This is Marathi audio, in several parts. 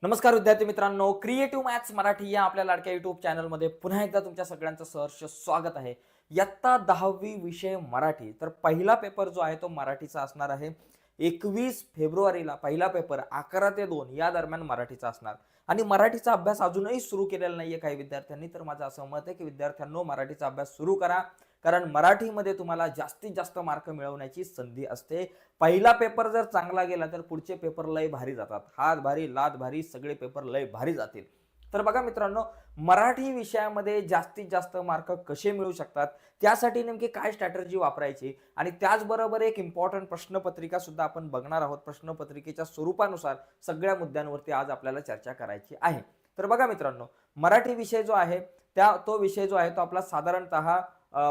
नमस्कार विद्यार्थी मित्रांनो, क्रिएटिव्ह मॅथ्स मराठी या आपल्या लाडक्या युट्यूब चॅनलमध्ये पुन्हा एकदा तुमच्या सगळ्यांचं सहर्ष स्वागत आहे. इयत्ता 10वी विषय मराठी. तर पहिला पेपर जो आहे तो मराठीचा असणार आहे. 21 फेब्रुवारीला पहिला पेपर 11 ते 2 या दरम्यान मराठीचा असणार. आणि मराठीचा अभ्यास अजूनही सुरू केलेला नाहीये काही विद्यार्थ्यांनी. तर माझं असं मत आहे की विद्यार्थ्यांनो, मराठीचा अभ्यास सुरू करा, कारण मराठीमध्ये तुम्हाला जास्तीत जास्त मार्क मिळवण्याची संधी असते. पहिला पेपर जर चांगला गेला तर पुढचे पेपर लय भारी जातात. हात भारी, लात भारी, सगळे पेपर लय भारी जातील. तर बघा मित्रांनो, मराठी विषयामध्ये जास्तीत जास्त मार्क कसे मिळू शकतात, त्यासाठी नेमकी काय स्ट्रॅटेजी वापरायची, आणि त्याचबरोबर एक इम्पॉर्टंट प्रश्नपत्रिका सुद्धा आपण बघणार आहोत. प्रश्नपत्रिकेच्या स्वरूपानुसार सगळ्या मुद्द्यांवरती आज आपल्याला चर्चा करायची आहे. तर बघा मित्रांनो, मराठी विषय जो आहे तो विषय जो आहे तो आपला साधारणतः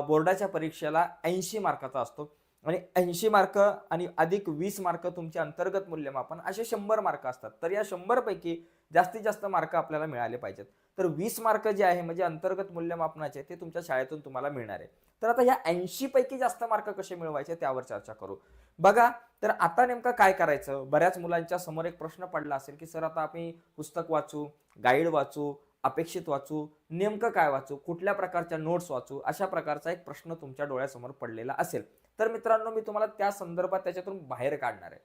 बोर्डाच्या परीक्षेला 80 मार्काचा असतो. आणि 80 मार्क आणि अधिक 20 मार्क तुमचे अंतर्गत मूल्यमापन, असे 100 मार्क असतात. तर या 100 पैकी जास्तीत जास्त मार्क आपल्याला मिळाले पाहिजेत. तर 20 मार्क जे आहे म्हणजे अंतर्गत मूल्यमापनाचे, ते तुमच्या शाळेतून तुम्हाला मिळणार आहे. तर आता या 80 पैकी जास्त मार्क कसे मिळवायचे त्यावर चर्चा करू. बघा, तर आता नेमकं काय करायचं. बऱ्याच मुलांच्या समोर एक प्रश्न पडला असेल की सर, आता आम्ही पुस्तक वाचू, गाईड वाचू, अपेक्षित वाचू, नेमकं काय वाचू, कुठल्या प्रकारच्या नोट्स वाचू, अशा प्रकारचा एक प्रश्न तुमच्या डोळ्यासमोर पडलेला असेल. तर मित्रांनो, मी तुम्हाला त्या संदर्भात त्याच्यातून बाहेर काढणार आहे.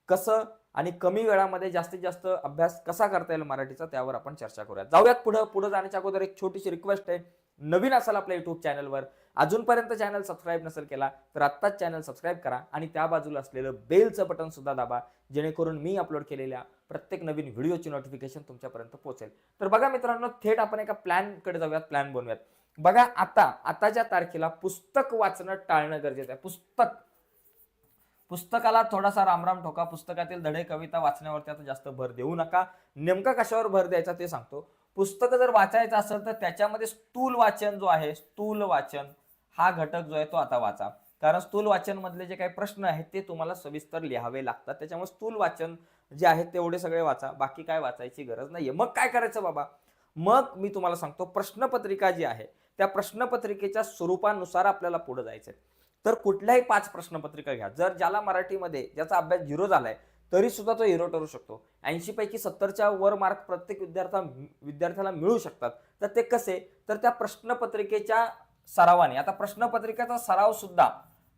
कसं आणि कमी वेळामध्ये जास्तीत जास्त अभ्यास कसा करता येईल मराठीचा, त्यावर आपण चर्चा करूया. जाऊयात पुढे जाण्याच्या अगोदर एक छोटीशी रिक्वेस्ट आहे. नवीन असाल आपल्या युट्यूब चॅनलवर, अजूनपर्यंत चॅनल सबस्क्राईब नसेल केला तर आत्ताच चॅनल सबस्क्राईब करा आणि त्या बाजूला असलेलं बेलचं बटन सुद्धा दाबा, जेणेकरून मी अपलोड केलेल्या प्रत्येक नवीन व्हिडिओची नोटिफिकेशन तुमच्यापर्यंत पोहोचेल. तर बघा मित्रांनो, थेट आपण एका प्लॅनकडे जाऊयात, प्लॅन बनवूयात. बघा, आताच्या तारखेला पुस्तक वाचणं टाळणं गरजेचं आहे. पुस्तकाला थोडासा रामराम ठोका. पुस्तकातील धडे, कविता वाचण्यावरती आता जास्त भर देऊ नका. नेमका कशावर भर द्यायचा ते सांगतो. पुस्तक जर वाचायचं असेल तर त्याच्यामध्ये स्थूल वाचन जो आहे, स्थूल वाचन हा घटक जो आहे तो आता वाचा. कारण स्थूल वाचन मधले जे काही प्रश्न आहेत ते तुम्हाला सविस्तर लिहावे लागतात. त्याच्यामुळे स्थूल वाचन जे आहे तेवढे सगळे वाचा, बाकी काय वाचायची गरज नाहीये. मग काय करायचं बाबा, मग मी तुम्हाला सांगतो, प्रश्नपत्रिका जी आहे त्या प्रश्नपत्रिकेच्या स्वरूपानुसार आपल्याला पुढे जायचंय. तर कुठल्याही 5 प्रश्नपत्रिका घ्या. ज्याला मराठीमध्ये ज्याचा अभ्यास 0 झालाय तरी सुद्धा तो हिरो ठरू शकतो. 80 पैकी 70च्या वर मार्क प्रत्येक विद्यार्थ्याला मिळू शकतात. तर ते कसे, तर त्या प्रश्नपत्रिकेच्या सरावाने. आता प्रश्नपत्रिकेचा सराव सुद्धा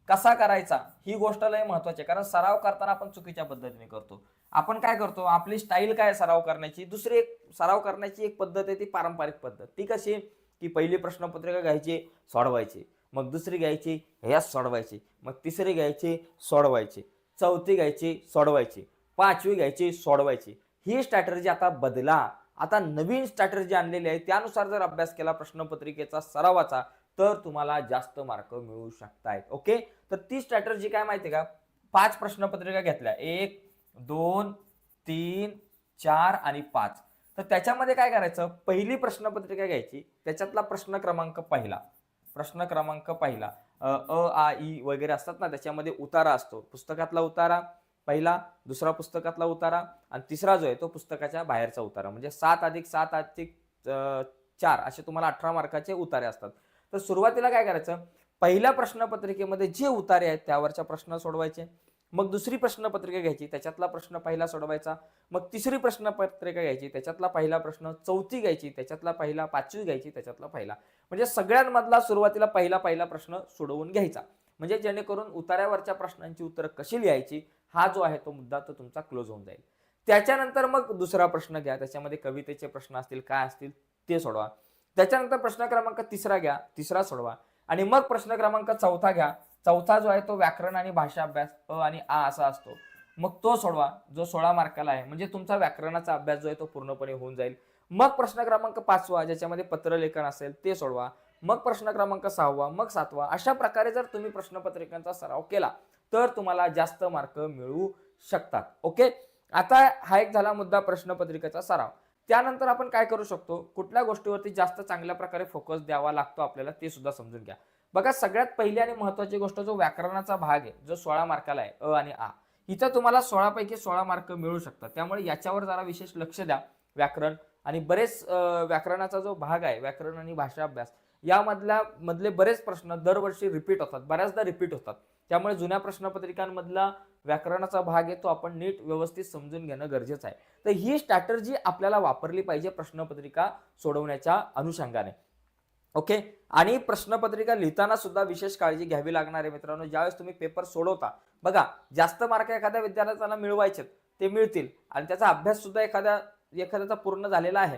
कसा करायचा ही गोष्ट लय महत्वाची आहे. कारण सराव करताना आपण चुकीच्या पद्धतीने करतो. आपण काय करतो, आपली स्टाईल काय सराव करण्याची, दुसरी एक सराव करण्याची एक पद्धत आहे ती पारंपरिक पद्धत. ती कशी की पहिली प्रश्नपत्रिका घ्यायची, सोडवायची, मग दुसरी घ्यायची, ह्याच सोडवायची, मग तिसरी घ्यायची, सोडवायची, चौथी घ्यायची, सोडवायची, 5वी घ्यायची, सोडवायची. ही स्ट्रॅटेजी आता बदला. आता नवीन स्ट्रॅटेजी आणलेली आहे. त्यानुसार जर अभ्यास केला प्रश्नपत्रिकेचा सरावाचा तर तुम्हाला जास्त मार्क मिळू शकतायत. ओके, तर ती स्ट्रॅटेजी काय माहिती का, 5 प्रश्नपत्रिका घेतल्या, 1, 2, 3, 4 आणि 5. तर त्याच्यामध्ये काय करायचं, पहिली प्रश्नपत्रिका घ्यायची, त्याच्यातला प्रश्न क्रमांक पहिला आ ई वगैरे असतात ना, त्याच्यामध्ये उतारा असतो. पुस्तकातला उतारा पहिला, दुसरा पुस्तकातला उतारा, आणि तिसरा जो आहे तो पुस्तकाच्या बाहेरचा उतारा. म्हणजे 7 अधिक 7 अधिक 4 असे तुम्हाला 18 मार्काचे उतारे असतात. तर सुरुवातीला काय करायचं, पहिल्या प्रश्नपत्रिकेमध्ये जे उतारे आहेत त्यावरच्या प्रश्न सोडवायचे. मग दुसरी प्रश्नपत्रिका घ्यायची, त्याच्यातला प्रश्न पहिला सोडवायचा. मग तिसरी प्रश्नपत्रिका घ्यायची, त्याच्यातला पहिला प्रश्न. चौथी घ्यायची, त्याच्यातला पहिला. 5वी घ्यायची, त्याच्यातला पहिला. म्हणजे सगळ्यांमधला सुरुवातीला पहिला प्रश्न सोडवून घ्यायचा. म्हणजे जेणेकरून उतार्यावरच्या प्रश्नांची उत्तरं कशी लिहायची हा जो आहे तो मुद्दा तो तुमचा क्लोज होऊन जाईल. त्याच्यानंतर मग दुसरा प्रश्न घ्या, त्याच्यामध्ये कवितेचे प्रश्न असतील, काय असतील ते सोडवा. त्याच्यानंतर प्रश्न क्रमांक तिसरा घ्या, तिसरा सोडवा. आणि मग प्रश्न क्रमांक चौथा घ्या. चौथा जो आहे तो व्याकरण आणि भाषा अभ्यास अ आणि आ असा असतो. मग तो सोडवा, जो 16 मार्काला आहे. म्हणजे तुमचा व्याकरणाचा अभ्यास जो आहे तो पूर्णपणे होऊन जाईल. मग प्रश्न क्रमांक 5वा, ज्याच्यामध्ये पत्रलेखन असेल, ते सोडवा. मग प्रश्न क्रमांक 6वा, मग 7वा. अशा प्रकारे जर तुम्ही प्रश्नपत्रिकांचा सराव केला तर तुम्हाला जास्त मार्क मिळू शकतात. ओके, आता हा एक झाला मुद्दा प्रश्नपत्रिकेचा सराव. त्यानंतर आपण काय करू शकतो, कुठल्या गोष्टीवरती जास्त चांगल्या प्रकारे फोकस द्यावा लागतो आपल्याला ते सुद्धा समजून घ्या. बघा, सगळ्यात पहिली आणि महत्वाची गोष्ट जो व्याकरणाचा भाग आहे, जो 16 मार्काला आहे, अ आणि आ, इथं तुम्हाला 16 पैकी 16 मार्क मिळू शकतात. त्यामुळे याच्यावर जरा विशेष लक्ष द्या. व्याकरण आणि बरेच व्याकरणाचा जो भाग आहे, व्याकरण आणि भाषा अभ्यास, यामधले बरेच प्रश्न दरवर्षी रिपीट होतात, बऱ्याचदा रिपीट होतात. त्यामुळे जुन्या प्रश्नपत्रिकांमधला व्याकरणाचा भाग आहे तो आपण नीट व्यवस्थित समजून घेणं गरजेचं आहे. तर ही स्ट्रॅटर्जी आपल्याला वापरली पाहिजे प्रश्नपत्रिका सोडवण्याच्या अनुषंगाने. ओके. आणि प्रश्नपत्रिका लिहिताना सुद्धा विशेष काळजी घ्यावी लागणार आहे मित्रांनो. ज्यावेळेस तुम्ही पेपर सोडवता बघा, जास्त मार्क एखाद्या विद्यार्थ्याला मिळवायचे ते मिळतील आणि त्याचा अभ्यास सुद्धा एखाद्याचा पूर्ण झालेला आहे,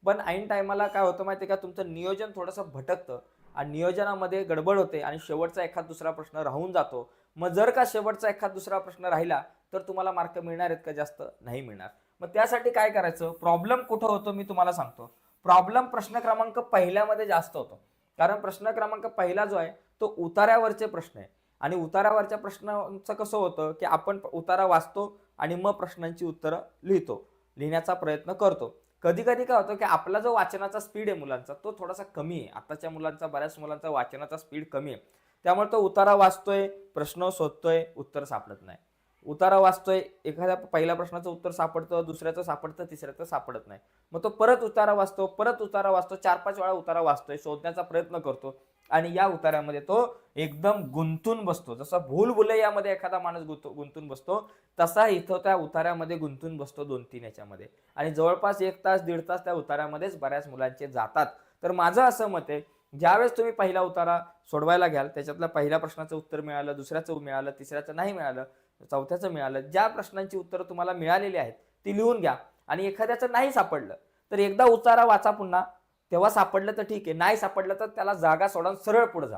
पण ऐन टायमाला काय होतं माहिती आहे का, तुमचं नियोजन थोडंसं भटकतं आणि नियोजनामध्ये गडबड होते आणि शेवटचा एखाद दुसरा प्रश्न राहून जातो. मग जर का शेवटचा एखाद दुसरा प्रश्न राहिला तर तुम्हाला मार्क मिळणार आहेत का? जास्त नाही मिळणार. मग त्यासाठी काय करायचं, प्रॉब्लेम कुठं होतो मी तुम्हाला सांगतो. प्रॉब्लेम प्रश्न क्रमांक पहिल्यामध्ये जास्त होतो, कारण प्रश्न क्रमांक पहिला जो आहे तो उतार्यावरचे प्रश्न आहे आणि उतारावरच्या प्रश्नांचं कसं होतं की आपण उतारा वाचतो आणि मग प्रश्नांची उत्तरं लिहिण्याचा प्रयत्न करतो. कधी कधी काय होतं की आपला जो वाचनाचा स्पीड आहे मुलांचा तो थोडासा कमी आहे. आताच्या मुलांचा, बऱ्याच मुलांचा वाचनाचा स्पीड कमी आहे, त्यामुळे तो उतारा वाचतोय, प्रश्न शोधतोय, उत्तर सापडत नाही. उतारा वाचतोय, एखाद्या पहिल्या प्रश्नाचं उत्तर सापडतं, दुसऱ्याचं सापडतं, तिसऱ्याचं सापडत नाही. मग तो परत उतारा वाचतो, 4-5 वेळा उतारा वाचतोय, शोधण्याचा प्रयत्न करतो आणि या उतार्यामध्ये तो एकदम गुंतून बसतो. जसा भूलभुलैयामध्ये एखादा माणूस गुंतून बसतो, तसा इथं त्या उतार्यामध्ये गुंतून बसतो 2-3 याच्यामध्ये, आणि जवळपास 1 तास 1.5 तास त्या उतार्यामध्येच बऱ्याच मुलांचे जातात. तर माझं असं मत आहे, ज्यावेळेस तुम्ही पहिला उतारा सोडवायला घ्याल, त्याच्यातल्या पहिल्या प्रश्नाचं उत्तर मिळालं, दुसऱ्याचं मिळालं, तिसऱ्याचं नाही मिळालं, चौथ्याचं मिळालं, ज्या प्रश्नांची उत्तरं तुम्हाला मिळालेली आहेत ती लिहून घ्या. आणि एखाद्याचं नाही सापडलं तर एकदा उतारा वाचा पुन्हा, तेव्हा सापडलं तर ठीक आहे, नाही सापडलं तर त्याला जागा सोडून सरळ पुढे जा.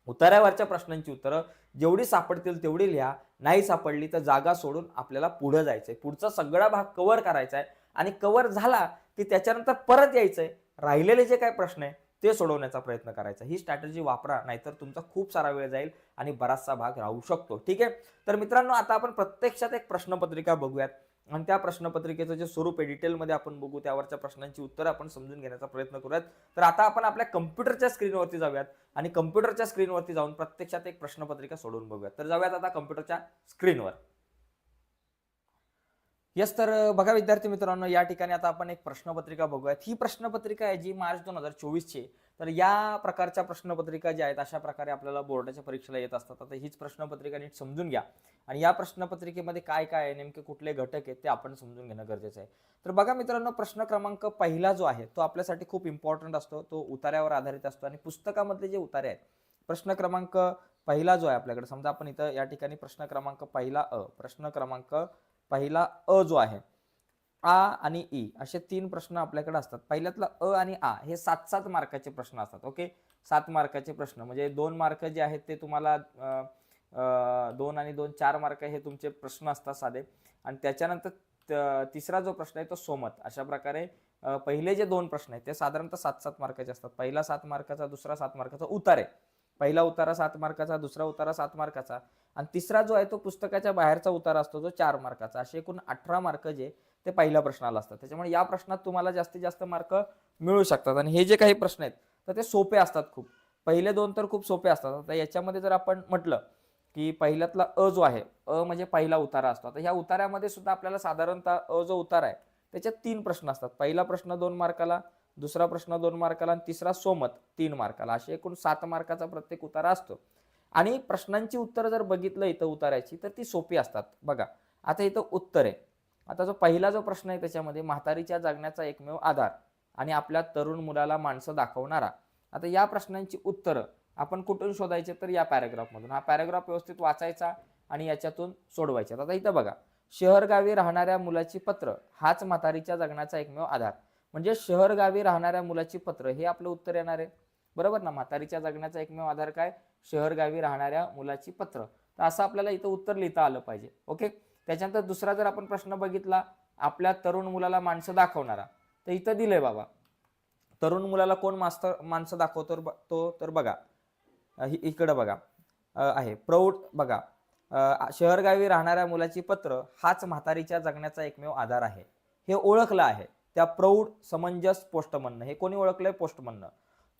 उतार्यावरच्या प्रश्नांची उत्तरं जेवढी सापडतील तेवढी लिहा, नाही सापडली तर जागा सोडून आपल्याला पुढे जायचंय, पुढचा सगळा भाग कव्हर करायचा आहे आणि कव्हर झाला की त्याच्यानंतर परत यायचंय, राहिलेले जे काही प्रश्न आहे ते सोडवण्याचा प्रयत्न करायचा. ही स्ट्रॅटेजी वापरा, नाहीतर तुमचा खूप सारा वेळ जाईल आणि बराचसा भाग राहू शकतो. ठीक आहे. तर मित्रांनो, आता आपण प्रत्यक्षात एक प्रश्नपत्रिका बघूयात आणि त्या प्रश्नपत्रिकेचं जे स्वरूप आहे डिटेलमध्ये आपण बघू, त्यावरच्या प्रश्नांची उत्तरं आपण समजून घेण्याचा प्रयत्न करूयात. तर आता आपण आपल्या कम्प्युटरच्या स्क्रीनवरती जाऊयात आणि कम्प्युटरच्या स्क्रीनवरती जाऊन प्रत्यक्षात एक प्रश्नपत्रिका सोडवून बघूयात. तर जाऊयात आता कम्प्युटरच्या स्क्रीनवर. यस, तर बघा विद्यार्थी मित्रांनो, या ठिकाणी आता आपण एक प्रश्नपत्रिका बघूयात. ही प्रश्नपत्रिका आहे जी मार्च 2024 ची. तर या प्रकारच्या प्रश्नपत्रिका ज्या आहेत अशा प्रकारे आपल्याला बोर्डाच्या परीक्षेला येत असतात. आता हीच प्रश्नपत्रिका नीट समजून घ्या आणि या प्रश्नपत्रिकेमध्ये काय काय आहे, नेमके कुठले घटक आहेत ते आपण समजून घेणं गरजेचं आहे. तर बघा मित्रांनो, प्रश्न क्रमांक पहिला जो आहे तो आपल्यासाठी खूप इम्पॉर्टंट असतो, तो उतार्यावर आधारित असतो आणि पुस्तकामधले जे उतारे आहेत, प्रश्न क्रमांक पहिला जो आहे आपल्याकडे, समजा आपण इथं या ठिकाणी प्रश्न क्रमांक पहिला अ जो आहे, आ आणि ई असे 3 प्रश्न आपल्याकडे असतात. पहिल्यातला अ आणि आ हे 7-7 मार्काचे प्रश्न असतात. ओके, 7 मार्काचे प्रश्न म्हणजे 2 मार्क जे आहेत ते तुम्हाला 2 आणि 2 4 मार्क हे तुमचे प्रश्न असतात साधे, आणि त्याच्यानंतर तिसरा जो प्रश्न आहे तो सोमत. अशा प्रकारे पहिले जे 2 प्रश्न आहेत ते साधारणतः 7-7 मार्काचे असतात. पहिला 7 मार्काचा, दुसरा 7 मार्काचा उतारे. पहिला उतारा 7 मार्काचा, दुसरा उतारा 7 मार्काचा आणि तिसरा जो आहे तो पुस्तकाच्या बाहेरचा उतारा असतो जो 4 मार्काचा. असे एकूण 18 मार्क जे ते पहिल्या प्रश्नाला असतात. त्याच्यामुळे या प्रश्नात तुम्हाला जास्तीत जास्त मार्क मिळू शकतात. आणि हे जे काही प्रश्न आहेत तर ते सोपे असतात खूप. पहिले 2 तर खूप सोपे असतात. आता याच्यामध्ये जर आपण म्हटलं की पहिल्यातला अ जो आहे, अ म्हणजे पहिला उतारा असतो. आता ह्या उतार्यामध्ये सुद्धा आपल्याला साधारणतः अ जो उतारा आहे त्याच्यात 3 प्रश्न असतात. पहिला प्रश्न 2 मार्काला, दुसरा प्रश्न 2 मार्काला आणि तिसरा सोमत 3 मार्काला. असे एकूण 7 मार्काचा प्रत्येक उतारा असतो. आणि प्रश्नांची उत्तर जर बघितलं इथं उतारायची तर ती सोपी असतात. बघा आता इथं उत्तर आहे. आता जो पहिला जो प्रश्न आहे त्याच्यामध्ये म्हातारीच्या जगण्याचा एकमेव आधार आणि आपल्या तरुण मुलाला माणसं दाखवणारा. आता या प्रश्नांची उत्तरं आपण कुठून शोधायचे, तर या पॅराग्राफमधून. हा पॅराग्राफ व्यवस्थित वाचायचा आणि याच्यातून सोडवायचे. आता इथं बघा, शहरगावी राहणाऱ्या मुलाची पत्र हाच म्हातारीच्या जगण्याचा एकमेव आधार. म्हणजे शहरगावी राहणाऱ्या मुलाची पत्र हे आपलं उत्तर येणार आहे, बरोबर ना. म्हातारीच्या जगण्याचा एकमेव आधार काय, शहरगावी राहणाऱ्या मुलाची पत्र. तर असं आपल्याला इथं उत्तर लिहिता आलं पाहिजे. ओके. त्याच्यानंतर दुसरा जर आपण प्रश्न बघितला, आपल्या तरुण मुलाला माणसं दाखवणारा, तर इथं दिलंय बाबा, तरुण मुलाला कोण माणसं दाखवतो तो, तर बघा इकडं बघा आहे प्रौढ. बघा शहरगावी राहणाऱ्या मुलाची पत्र हाच म्हातारीच्या जगण्याचा एकमेव आधार आहे. हे ओळखलं आहे त्या प्रौढ समंजस पोस्टमननं. हे कोणी ओळखलंय? पोस्टमननं.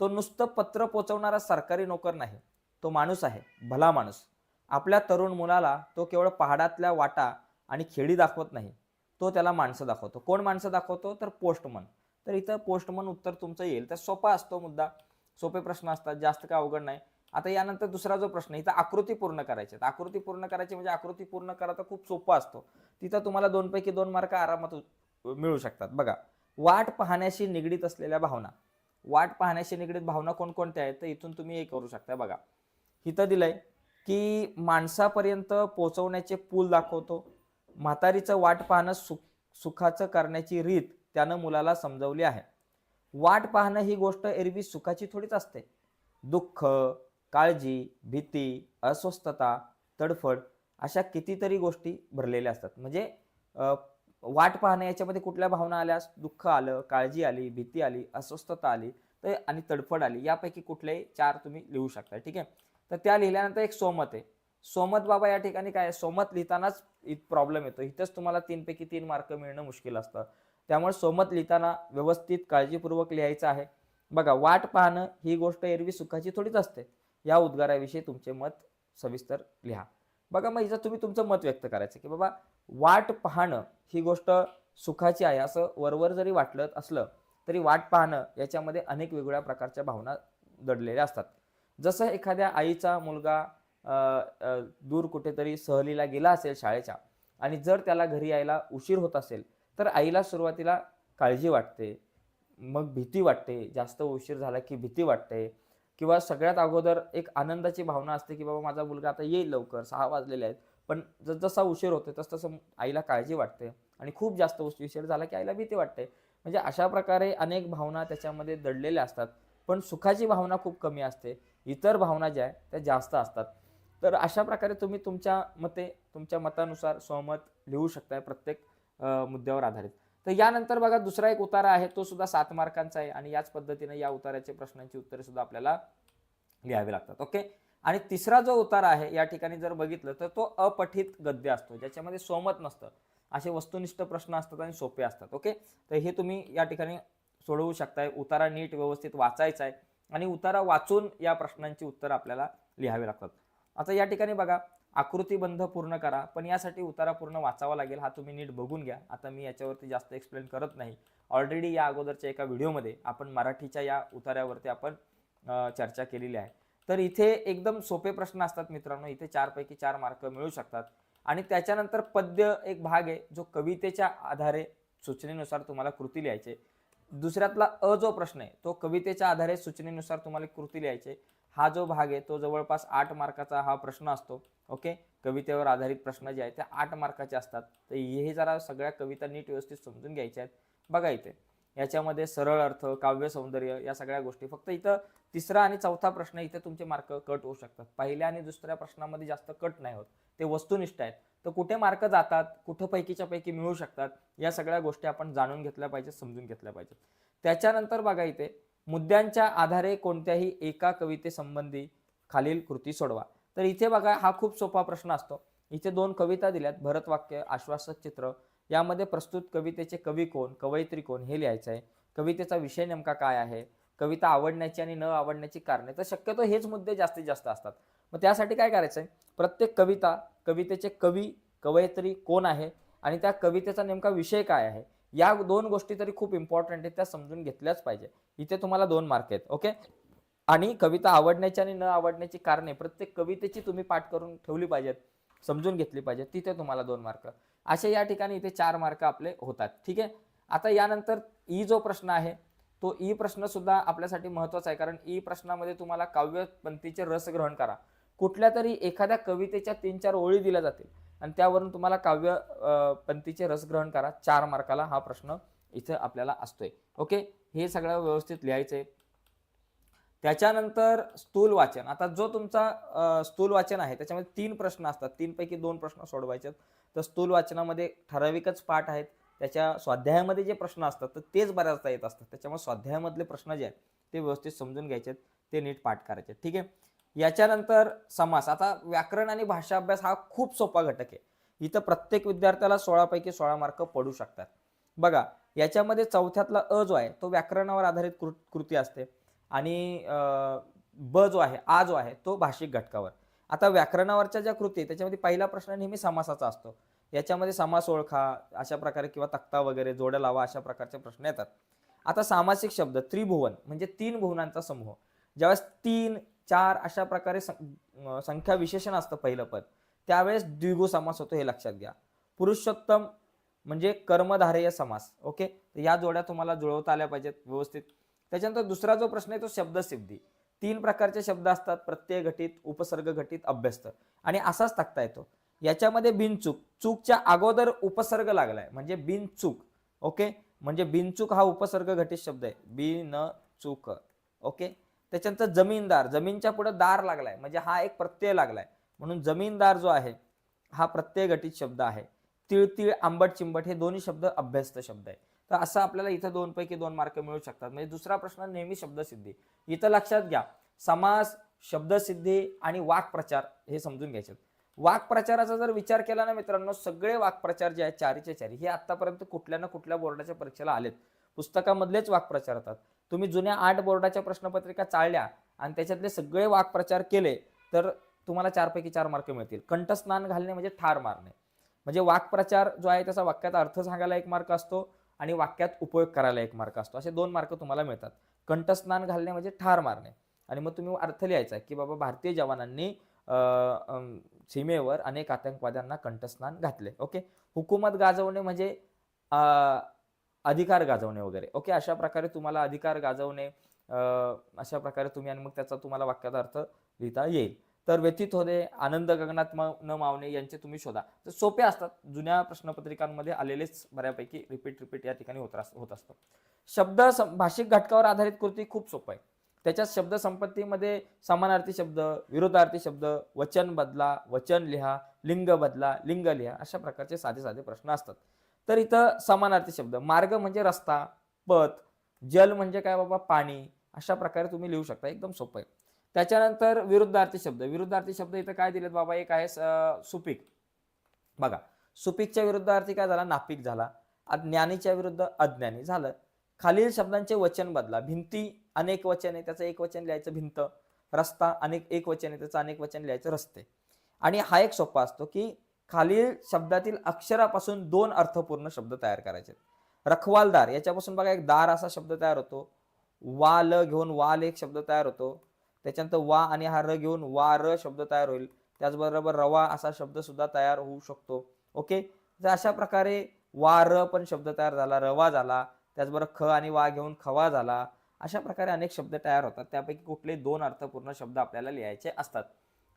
तो नुसतं पत्र पोचवणारा सरकारी नोकर नाही, तो माणूस आहे, भला माणूस. आपल्या तरुण मुलाला तो केवळ पहाडातल्या वाटा आणि खेडी दाखवत नाही, तो त्याला माणसं दाखवतो. कोण माणसं दाखवतो? तर पोस्टमन. तर इथं पोस्टमन उत्तर तुमचं येईल. तर सोपा असतो मुद्दा, सोपे प्रश्न असतात, जास्त काय अवघड नाही. आता यानंतर दुसरा जो प्रश्न इथं आकृती पूर्ण करायची. आकृती पूर्ण करायची म्हणजे आकृती पूर्ण करा तर खूप सोपं असतो. तिथं तुम्हाला 2 पैकी 2 मार्क आरामात मिळू शकतात. बघा, वाट पाहण्याशी निगडीत असलेल्या भावना. वाट पाहण्याशी निगडीत भावना कोणकोणत्या आहेत तर इथून तुम्ही हे करू शकता. बघा, इथं दिलंय की माणसापर्यंत पोहोचवण्याचे पूल दाखवतो. म्हातारीचं वाट पाहणं सुखाचं करण्याची रीत त्यानं मुलाला समजवली आहे. वाट पाहणं ही गोष्ट एरवी सुखाची थोडीच असते. दुःख, काळजी, भीती, अस्वस्थता, तडफड अशा कितीतरी गोष्टी भरलेल्या असतात. म्हणजे वाट पाहणं याच्यामध्ये कुठल्या भावना आल्या? दुःख आलं, काळजी आली, भीती आली, अस्वस्थता आली तर आणि तडफड आली. यापैकी कुठलेही 4 तुम्ही लिहू शकता. ठीक आहे. तर त्या लिहिल्यानंतर एक सोमत आहे. सोमत बाबा या ठिकाणी काय आहे? सोमत लिहितानाच प्रॉब्लेम येतो. इथंच तुम्हाला 3 पैकी 3 मार्क मिळणं मुश्किल असतं. त्यामुळे सोमत लिहिताना व्यवस्थित काळजीपूर्वक लिहायचं आहे. बघा, वाट पाहणं ही गोष्ट एरवी सुखाची थोडीच असते. या उद्गाराविषयी तुमचे मत सविस्तर लिहा. बघा, मग इथं तुम्ही तुमचं मत व्यक्त करायचं की बाबा वाट पाहणं ही गोष्ट सुखाची आहे असं वरवर जरी वाटलं असलं तरी वाट पाहणं याच्यामध्ये अनेक वेगवेगळ्या प्रकारच्या भावना दडलेल्या असतात. जसं एखाद्या आईचा मुलगा दूर कुठेतरी सहलीला गेला असेल शाळेच्या आणि जर त्याला घरी यायला उशीर होत असेल तर आईला सुरुवातीला काळजी वाटते, मग भीती वाटते, जास्त उशीर झाला की भीती वाटते किंवा सगळ्यात अगोदर एक आनंदाची भावना असते की बाबा माझा मुलगा आता येईल लवकर, 6 वाजलेले आहेत. पण जसा उशीर होतो तसं आईला काळजी वाटते आणि खूप जास्त उशीर झाला की आईला भीती वाटते. म्हणजे अशा प्रकारे अनेक भावना त्याच्यामध्ये दडलेल्या असतात. पण सुखाची भावना खूप कमी असते. इतर भावना ज्या आहेत त्या जास्त असतात. तर अशा प्रकारे तुम्ही तुमच्या मतानुसार सहमत लिहू शकताय प्रत्येक मुद्द्यावर आधारित. तर यानंतर बघा, दुसरा एक उतारा आहे, तो सुद्धा 7 मार्कांचा आहे आणि याच पद्धतीने या उतार्याचे प्रश्नांची उत्तरे सुद्धा आपल्याला लिहावी लागतात. ओके. आणि तिसरा जो उतारा आहे या ठिकाणी जर बघितलं तर तो अपठित गद्य असतो, ज्याच्यामध्ये सोमत नसतं. असे वस्तुनिष्ठ प्रश्न असतात आणि सोपे असतात. ओके. तर हे तुम्ही या ठिकाणी सोडवू शकताय. उतारा नीट व्यवस्थित वाचायचा आहे आणि उतारा वाचून या प्रश्नांची उत्तर आपल्याला लिहावी लागतात. आता या ठिकाणी बघा, आकृतीबंध पूर्ण करा, पण यासाठी उतारा पूर्ण वाचावा लागेल. हा तुम्ही नीट बघून घ्या. आता मी याच्यावरती जास्त एक्सप्लेन करत नाही. ऑलरेडी या अगोदरच्या एका व्हिडिओमध्ये आपण मराठीच्या या उतार्यावरती आपण चर्चा केलेली आहे. तर इथे एकदम सोपे प्रश्न असतात मित्रांनो. इथे 4 पैकी 4 मार्क मिळू शकतात. आणि त्याच्यानंतर पद्य एक भाग आहे जो कवितेच्या आधारे सूचनेनुसार तुम्हाला कृती लिहायचे. दुसऱ्यातला जो प्रश्न आहे तो कवितेच्या आधारे सूचनेनुसार तुम्हाला कृती लिहायचे. हा जो भाग आहे तो जवळपास 8 मार्काचा हा प्रश्न असतो. ओके. कवितेवर आधारित प्रश्न जे आहेत ते 8 मार्काचे असतात. तर हे जरा सगळ्या कविता नीट व्यवस्थित समजून घ्यायच्या आहेत. बघा, इथे याच्यामध्ये सरळ अर्थ, काव्य सौंदर्य या सगळ्या गोष्टी. फक्त इथं तिसरा आणि चौथा प्रश्न इथे तुमचे मार्क कट होऊ शकतात. पहिल्या आणि दुसऱ्या प्रश्नामध्ये जास्त कट नाही होत, ते वस्तुनिष्ठ आहेत. तर कुठे मार्क जातात, कुठं पैकीच्या पैकी मिळू शकतात, या सगळ्या गोष्टी आपण जाणून घेतल्या पाहिजेत, समजून घेतल्या पाहिजेत. त्याच्यानंतर बघा, इथे मुद्द्यांच्या आधारे कोणत्याही एका कवितेसंबंधी खालील कृती सोडवा. तर इथे बघा, हा खूप सोपा प्रश्न असतो. इथे 2 कविता दिल्यात, भरतवाक्य, आश्वासक चित्र. यामध्ये प्रस्तुत कवितेचे कवी कोण, कवयित्री कोण हे लिहायचं आहे. कवितेचा विषय नेमका काय आहे, कविता आवडण्याची आणि न आवडण्याची कारणे. तर शक्यतो हेच मुद्दे जास्तीत जास्त असतात. मग त्यासाठी काय करायचं आहे, प्रत्येक कवितेचे कवी, कवयित्री कोण आहे आणि त्या कवितेचा नेमका विषय काय आहे, या 2 गोष्टी तरी खूप इम्पॉर्टंट आहेत, त्या समजून घेतल्याच पाहिजे. इथे तुम्हाला 2 मार्क आहेत. ओके. आणि कविता आवडण्याची आणि न आवडण्याची कारणे प्रत्येक कवितेची तुम्ही पाठ करून ठेवली पाहिजेत, समजून घेतली पाहिजे. तिथे तुम्हाला 2 मार्क. असे या ठिकाणी इथे 4 मार्क आपले होतात. ठीक आहे. आता यानंतर जो प्रश्न आहे तो प्रश्न सुद्धा आपल्यासाठी महत्त्वाचा आहे, कारण प्रश्नामध्ये तुम्हाला काव्यपंथीचे रसग्रहण करा. कुठल्या तरी एखाद्या कवितेच्या 3-4 ओळी दिल्या जातील आणि त्यावरून तुम्हाला काव्य पंथीचे रसग्रहण करा. 4 मार्काला हा प्रश्न इथे आपल्याला असतोय. ओके. हे सगळं व्यवस्थित लिहायचंय. त्याच्यानंतर स्थूल वाचन. आता जो तुमचा स्थूल वाचन आहे त्याच्यामध्ये 3 प्रश्न असतात. 3 पैकी 2 प्रश्न सोडवायचे. तर स्थूल वाचनामध्ये ठराविकच पाठ आहेत. त्याच्या स्वाध्यायामध्ये जे प्रश्न असतात तर तेच बऱ्याचदा येत असतात. त्याच्यामुळे स्वाध्यायामधले प्रश्न जे आहेत ते व्यवस्थित समजून घ्यायचे, ते नीट पाठ करायचे. ठीक आहे. याच्यानंतर समास. आता व्याकरण आणि भाषा अभ्यास हा खूप सोपा घटक आहे. इथं प्रत्येक विद्यार्थ्याला 16 पैकी 16 मार्क पडू शकतात. बघा, याच्यामध्ये चौथ्यातला जो आहे तो व्याकरणावर आधारित कृती असते आणि जो आहे तो भाषिक घटकावर. आता व्याकरणावरच्या ज्या कृती त्याच्यामध्ये पहिला प्रश्न नेहमी समासाचा असतो. याच्यामध्ये समास ओळखा अशा प्रकारे किंवा तक्ता वगैरे, जोड्या लावा अशा प्रकारचे प्रश्न येतात. आता सामासिक शब्द, त्रिभुवन म्हणजे 3 भुवनांचा समूह. ज्यावेळेस 3, 4 अशा प्रकारे संख्या विशेषण असतं पहिलं पद, त्यावेळेस द्विगु समास होतो, हे लक्षात घ्या. पुरुषोत्तम म्हणजे कर्मधारय समास. ओके, या जोड्या तुम्हाला जुळवता आल्या पाहिजेत व्यवस्थित. त्याच्यानंतर दुसरा जो प्रश्न आहे तो शब्दसिद्धी. 3 प्रकारचे शब्द असतात, प्रत्यय घटित, उपसर्ग घटित, अभ्यस्त, आणि असाच टाकता येतो. याच्यामध्ये बिनचूक, चूकच्या अगोदर उपसर्ग लागलाय म्हणजे बिनचूक. ओके, म्हणजे बिनचूक हा उपसर्ग घटित शब्द आहे, बिन चूक. ओके, त्याच्यानंतर जमीनदार, जमीनच्या पुढे दार लागलाय म्हणजे हा एक प्रत्यय लागलाय, म्हणून जमीनदार जो आहे हा प्रत्यय घटित शब्द आहे. तिळतिळ, आंबट चिंबट हे दोन्ही शब्द अभ्यस्त शब्द आहे. तर असं आपल्याला इथं 2 पैकी 2 मार्क मिळू शकतात. म्हणजे दुसरा प्रश्न नेहमी शब्दसिद्धी. इथं लक्षात घ्या, समास, शब्दसिद्धी आणि वाक्प्रचार हे समजून घ्यायचे. वाक्प्रचाराचा जर विचार केला ना मित्रांनो, सगळे वाक्प्रचार जे आहेत चारीचे चारी हे आतापर्यंत कुठल्या ना कुठल्या बोर्डाच्या परीक्षेला आलेत, पुस्तकामधलेच वाक्प्रचार होतात. तुम्ही जुन्या 8 बोर्डाच्या प्रश्नपत्रिका चाळल्या आणि त्याच्यातले सगळे वाक्प्रचार केले तर तुम्हाला 4 पैकी 4 मार्क मिळतील. कंठस्नान घालणे म्हणजे ठार मारणे. म्हणजे वाक्प्रचार जो आहे त्याचा वाक्यात अर्थ सांगायला 1 मार्क असतो आणि वाक्यात उपयोग करायला 1 मार्क असतो, असे 2 मार्क तुम्हाला मिळतात. कंठस्नान घालणे म्हणजे ठार मारणे, आणि मग तुम्ही अर्थ लिहायचा की बाबा भारतीय जवानांनी सीमेवर अनेक आतंकवाद्यांना कंठस्नान घातले. ओके, हुकूमत गाजवणे म्हणजे अधिकार गाजवणे वगैरे. ओके, अशा प्रकारे तुम्हाला अधिकार गाजवणे, अशा प्रकारे तुम्ही, आणि मग त्याचा तुम्हाला वाक्याचा अर्थ लिहिता येईल. तर व्यतीत होणे, आनंद गगनात न मावणे यांचे तुम्ही शोधा. तर सोपे असतात, जुन्या प्रश्नपत्रिकांमध्ये आलेलेच बऱ्यापैकी रिपीट या ठिकाणी होत असतं. शब्द भाषिक घटकावर आधारित कृती खूप सोपं आहे. त्याच्यात शब्द संपत्तीमध्ये समानार्थी शब्द, विरोधार्थी शब्द, वचन बदला, वचन लिहा, लिंग बदला, लिंग लिहा, अशा प्रकारचे साधे साधे प्रश्न असतात. तर इथं समानार्थी शब्द, मार्ग म्हणजे रस्ता, पथ, जल म्हणजे काय बाबा पाणी, अशा प्रकारे तुम्ही लिहू शकता, एकदम सोपं आहे. त्याच्यानंतर विरुद्धार्थी शब्द, विरुद्धार्थी शब्द इथं काय दिलेत बाबा, एक आहे सुपीक. बघा, सुपीकच्या विरुद्धार्थी काय झाला, नापिक झाला. ज्ञानीच्या विरुद्ध अज्ञानी झालं. खालील शब्दांचे वचन बदला, भिंती अनेक वचन आहे त्याचं एक वचन लिहायचं भिंत, रस्ता एक वचन आहे त्याचं अनेक वचन लिहायचं रस्ते. आणि हा एक सोपा असतो की खालील शब्दातील अक्षरापासून 2 अर्थपूर्ण शब्द तयार करायचे. रखवालदार याच्यापासून बघा एक दार असा शब्द तयार होतो, वाल घेऊन वाल एक शब्द तयार होतो, त्याच्यानंतर वा आणि हा र घेऊन वार शब्द तयार होईल. त्याचबरोबर रवा असा शब्द सुद्धा तयार होऊ शकतो. ओके, तर अशा प्रकारे वार पण शब्द तयार झाला, रवा झाला, त्याचबरोबर ख आणि वा घेऊन खवा झाला. अशा प्रकारे अनेक शब्द तयार होतात, त्यापैकी कुठले 2 अर्थपूर्ण शब्द आपल्याला लिहायचे असतात.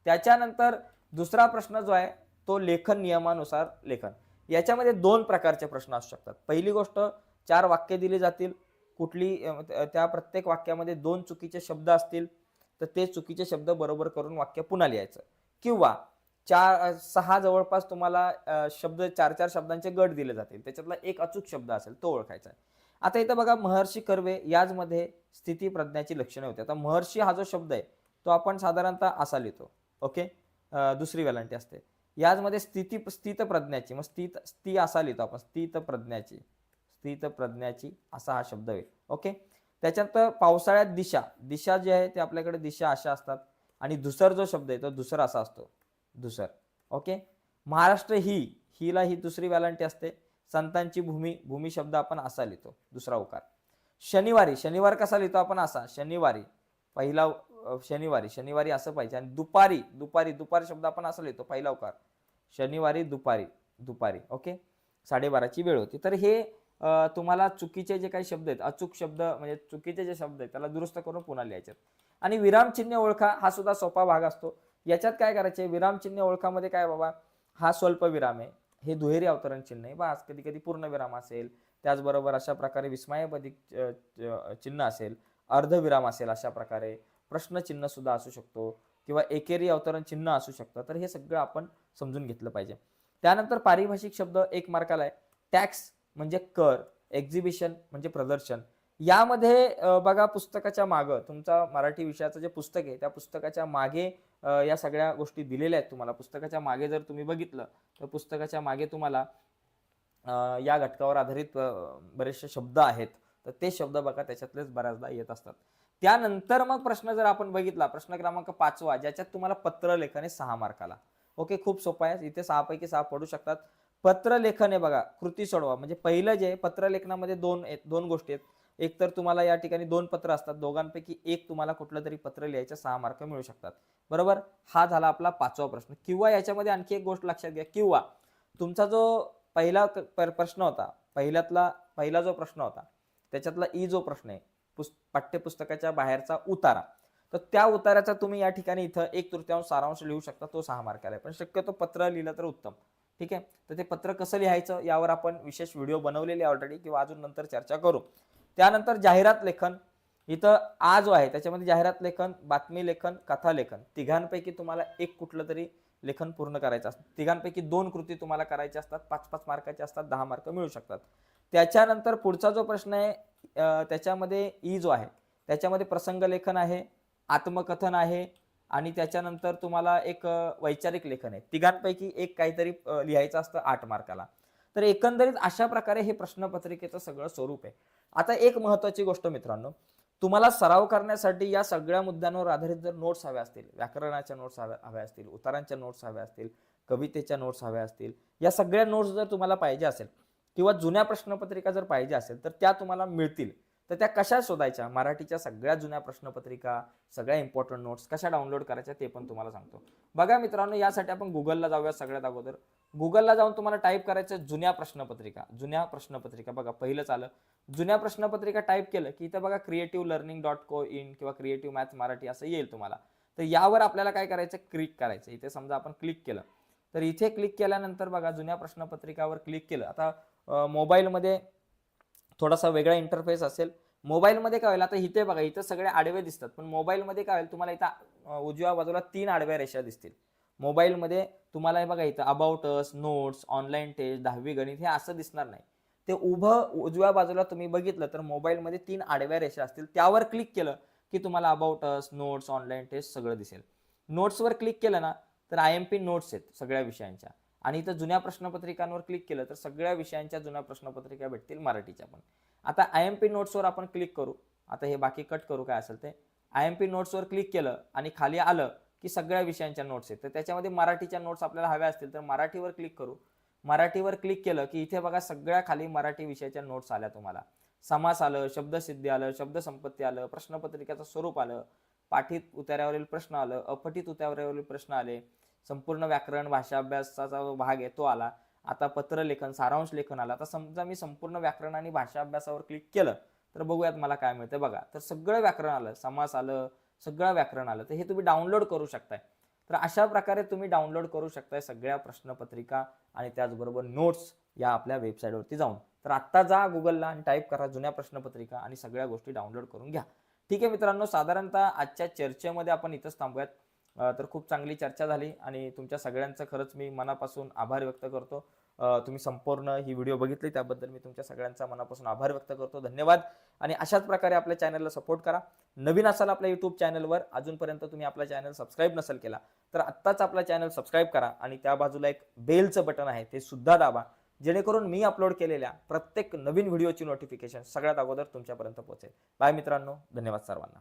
त्याच्यानंतर दुसरा प्रश्न जो आहे तो लेखन नियमानुसार लेखन. याच्यामध्ये 2 प्रकारचे प्रश्न असू शकतात. पहिली गोष्ट, 4 वाक्य दिली जातील, कुठली त्या प्रत्येक वाक्यामध्ये 2 चुकीचे शब्द असतील, तर ते चुकीचे शब्द बरोबर करून वाक्य पुन्हा लिहायचं. किंवा 6 जवळपास तुम्हाला शब्द 4 शब्दांचे गट दिले जातील, त्याच्यातला एक अचूक शब्द असेल तो ओळखायचा आहे. आता इथं बघा, महर्षी कर्वे याचमध्ये स्थिती प्रज्ञाची लक्षणे होती. आता महर्षी हा जो शब्द आहे तो आपण साधारणतः असा लिहितो. ओके, दुसरी वेलांटी असते. याचमध्ये स्थित प्रज्ञाची, मग स्थिती असा लिहितो आपण, स्थित प्रज्ञाची असा हा शब्द होईल. ओके, त्याच्यात पावसाळ्यात दिशा जी आहे ते आपल्याकडे दिशा अशा असतात, आणि धुसर जो शब्द आहे तो धुसर असा असतो, धुसर. ओके, महाराष्ट्र हीला ही दुसरी वेलांटी असते. संतांची भूमी शब्द आपण असा लिहितो, दुसरा उकार. शनिवार कसा लिहितो आपण, असा शनिवारी, पहिला शनिवारी असं पाहिजे. आणि दुपारी शब्द आपण असा लिहितो, पहिला उकार, शनिवारी दुपारी. ओके, 12:30ची वेळ होती. तर हे तुम्हाला चुकीचे जे काही शब्द आहेत, अचूक शब्द म्हणजे चुकीचे जे शब्द आहेत त्याला दुरुस्त करून पुन्हा लिहायचे. आणि विरामचिन्ह ओळखा हा सुद्धा सोपा भाग असतो. याच्यात काय करायचे, विरामचिन्ह ओळखामध्ये काय बाबा, हा स्वल्प विराम आहे, हे दुहेरी अवतरण चिन्ह आहे, बस कधी कधी पूर्ण विराम असेल, त्याचबरोबर अशा प्रकारे विस्मयापदी चिन्ह असेल, अर्धविराम असेल, अशा प्रकारे प्रश्नचिन्ह सुद्धा असू शकतो, किंवा एकेरी अवतरण चिन्ह असू शकतं. तर हे सगळं आपण समजून घेतलं पाहिजे. त्यानंतर पारिभाषिक शब्द 1 मार्काला आहे. टॅक्स म्हणजे कर, एक्झिबिशन म्हणजे प्रदर्शन. यामध्ये बघा, पुस्तकाच्या मागं तुमचा मराठी विषयाचं जे पुस्तक आहे त्या पुस्तकाच्या मागे या सगळ्या गोष्टी दिलेल्या आहेत तुम्हाला. पुस्तकाच्या मागे जर तुम्ही बघितलं तर पुस्तकाच्या मागे तुम्हाला या घटकावर आधारित बरेचसे शब्द आहेत, तर ते शब्द बघा त्याच्यातलेच बऱ्याचदा येत असतात. त्यानंतर मग प्रश्न जर आपण बघितला, प्रश्न क्रमांक 5 ज्याच्यात तुम्हाला पत्र लेखन आहे 6 मार्काला. ओके, खूप सोपा आहे, इथे 6 पैकी 6 पडू शकतात. पत्रलेखन आहे बघा, कृती सोडवा. म्हणजे पहिलं जे पत्रलेखनामध्ये दोन गोष्टी आहेत. एक तर तुम्हाला या ठिकाणी 2 पत्र असतात, दोघांपैकी एक तुम्हाला कुठलं तरी पत्र लिहायचं, 6 मार्क मिळू शकतात. बरोबर. हा झाला आपला 5वा प्रश्न. किंवा याच्यामध्ये आणखी एक गोष्ट लक्षात घ्या, किंवा तुमचा जो पहिला प्रश्न होता, पहिला जो प्रश्न होता त्याच्यातला जो प्रश्न आहे, पाठ्यपुस्तकाच्या बाहेरचा उतारा, तर त्या उताराचा तुम्ही या ठिकाणी इथं 1/3 सारांश लिहू शकता, तो 6 मार्काला आहे. पण शक्यतो पत्र लिहिलं तर उत्तम. ठीक आहे. तर ते पत्र कसं लिहायचं यावर आपण विशेष व्हिडिओ बनवलेले ऑलरेडी, किंवा अजून नंतर चर्चा करू. त्यानंतर जाहिरात लेखन, इथं जो आहे त्याच्यामध्ये जाहिरात लेखन, बातमी लेखन, कथा लेखन, तिघांपैकी तुम्हाला एक कुठलं तरी लेखन पूर्ण करायचं असतं. तिघांपैकी 2 कृती तुम्हाला करायच्या असतात, 5-5 मार्काचे असतात, 10 मार्क मिळू शकतात. त्याच्यानंतर पुढचा जो प्रश्न आहे त्याच्यामध्ये जो आहे त्याच्यामध्ये प्रसंग लेखन आहे, आत्मकथन आहे, आणि त्याच्यानंतर तुम्हाला एक वैचारिक लेखन आहे. तिघांपैकी एक काहीतरी लिहायचं असतं 8 मार्काला. तर एकंदरीत अशा प्रकारे हे प्रश्नपत्रिकेचं सगळं स्वरूप आहे. आता एक महत्वाची गोष्ट मित्रांनो, तुम्हाला सराव करण्यासाठी या सगळ्या मुद्द्यांवर आधारित जर नोट्स हव्या असतील, व्याकरणाच्या नोट्स हव्या असतील, उतारांच्या नोट्स हव्या असतील, कवितेच्या नोट्स हव्या असतील, या सगळ्या नोट्स जर तुम्हाला पाहिजे असेल, किंवा जुन्या प्रश्नपत्रिका जर पाहिजे असेल, तर त्या तुम्हाला मिळतील. तर त्या कशा शोधायच्या, मराठीच्या सगळ्या जुन्या प्रश्नपत्रिका, सगळ्या इम्पॉर्टंट नोट्स कशा डाउनलोड करायच्या ते पण तुम्हाला सांगतो. बघा मित्रांनो, यासाठी आपण गुगलला जाऊया. सगळ्यात अगोदर गुगलला जाऊन तुम्हाला टाईप करायचं जुन्या प्रश्नपत्रिका. बघा पहिलंच आलं, जुन्या प्रश्नपत्रिका टाईप केलं की इथं बघा creativelearning.co.in किंवा क्रिएटिव्ह मॅथ्स मराठी असं येईल तुम्हाला. तर यावर आपल्याला काय करायचं, क्लिक करायचं. इथे समजा आपण क्लिक केलं, तर इथे क्लिक केल्यानंतर बघा जुन्या प्रश्नपत्रिकावर क्लिक केलं. आता मोबाईलमध्ये थोडासा वेगळा इंटरफेस असेल. मोबाईलमध्ये काय होईल, आता इथे बघा, इथं सगळे आडवे दिसतात, पण मोबाईलमध्ये काय होईल, तुम्हाला इथं उजव्या बाजूला 3 आडव्या रेषा दिसतील. मोबाईलमध्ये तुम्हाला हे बघा, इथं about us, notes, online test, 10वी गणित हे असं दिसणार नाही. ते उजव्या बाजूला तुम्ही बघितलं तर मोबाईलमध्ये 3 आडव्या रेषा असतील. त्यावर क्लिक केलं की तुम्हाला about us, notes, online test सगळं दिसेल. नोट्सवर क्लिक केलं ना तर IMP नोट्स आहेत सगळ्या विषयांच्या, आणि इथं जुन्या प्रश्नपत्रिकांवर क्लिक केलं तर सगळ्या विषयांच्या जुन्या प्रश्नपत्रिका भेटतील मराठीच्या पण. आता IMP नोट्सवर आपण क्लिक करू. आता हे बाकी कट करू काय असेल ते. IMP नोट्सवर क्लिक केलं आणि खाली आलं की सगळ्या विषयांच्या नोट्स आहेत. तर त्याच्यामध्ये मराठीच्या नोट्स आपल्याला हव्या असतील तर मराठीवर क्लिक करू. मराठीवर क्लिक केलं की इथे बघा सगळ्या खाली मराठी विषयाच्या नोट्स आल्या तुम्हाला. समास आलं, शब्दसिद्धी आलं, शब्दसंपत्ती आलं, प्रश्नपत्रिकेचं स्वरूप आलं, पाठित उतार्यावरील प्रश्न आलं, अपठित उतार्यावरील प्रश्न आले, संपूर्ण व्याकरण भाषा अभ्यासाचा जो भाग आहे तो आला. आता पत्रलेखन, सारांश लेखन आला. आता समजा मी संपूर्ण व्याकरण आणि भाषा अभ्यासावर क्लिक केलं तर बघूयात मला काय मिळतं. बघा, तर सगळं व्याकरण आलं, समास आलं, सगळं व्याकरण आलं. तर हे तुम्ही डाउनलोड करू शकताय. तर अशा प्रकारे तुम्ही डाउनलोड करू शकताय सगळ्या प्रश्नपत्रिका आणि त्याचबरोबर नोट्स या आपल्या वेबसाईटवरती जाऊन. तर आत्ता जा गुगलला आणि टाईप करा जुन्या प्रश्नपत्रिका आणि सगळ्या गोष्टी डाउनलोड करून घ्या. ठीक आहे मित्रांनो, साधारणतः आजच्या चर्चेमध्ये आपण इथंच थांबूयात. तर खूप चांगली चर्चा झाली आणि तुमच्या सगळ्यांचं खरंच मी मनापासून आभार व्यक्त करतो. तुम्ही संपूर्ण ही व्हिडिओ बघितली त्याबद्दल मी तुमच्या सगळ्यांचा मनापासून आभार व्यक्त करतो. धन्यवाद. आणि अशाच प्रकारे आपल्या चॅनलला सपोर्ट करा. नवीन असाल आपल्या यूट्यूब चॅनलवर, अजूनपर्यंत तुम्ही आपला चॅनल सबस्क्राईब नसेल केला तर आत्ताच आपला चॅनल सबस्क्राईब करा आणि त्या बाजूला एक बेलचं बटन आहे ते सुद्धा दाबा, जेणेकरून मी अपलोड केलेल्या प्रत्येक नवीन व्हिडिओची नोटिफिकेशन सगळ्यात अगोदर तुमच्यापर्यंत पोहोचेल. बाय मित्रांनो, धन्यवाद सर्वांना.